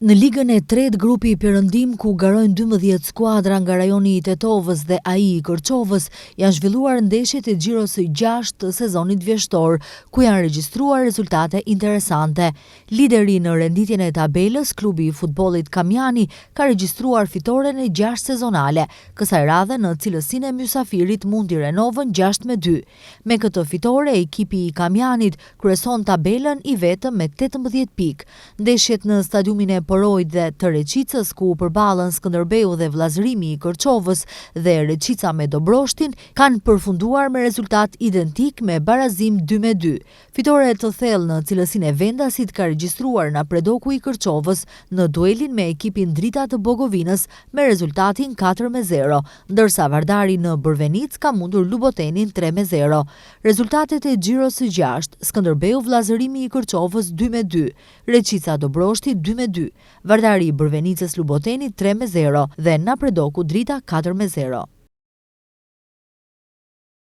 Në ligën e tretë, grupi i Perëndim, ku garojnë 12 skuadra nga rajoni i Tetovës dhe ai i Kërçovës, janë zhvilluar ndeshjet e Xhiros së 6 të sezonit vjeshtor, ku janë regjistruar rezultate interesante. Lideri në renditjen e tabelës, klubi i futbollit Kamjani ka regjistruar fitoren e 6 sezonale, kësaj radhe në cilësinë e Mjusafirit mundi Renovën 6-2. Me këtë fitore, ekipi i Kamjanit kryeson tabelën i vetëm me 18 pikë. Ndeshjet në stadiumin e Porojt dhe të Reqicës, ku përballen Skënderbeu dhe Vllazërimi i Kërçovës dhe Reqica me Dobroshtin, kanë përfunduar me rezultat identik me barazim 2-2. Fitore të thellë në cilësinë e vendasit ka regjistruar Napredoku i Kërçovës në duelin me ekipin Drita të Bogovinës me rezultatin 4-0, ndërsa Vardari në Bërvenic ka mundur Lubotenin 3-0. Rezultatet e Xhiros së 6, Skënderbeu Vllazërimi i Kërçovës 2-2, Reqica Dobroshti 2-2, Vardari i Bërvenicës Luboteni 3-0 dhe Napredoku Drita 4-0.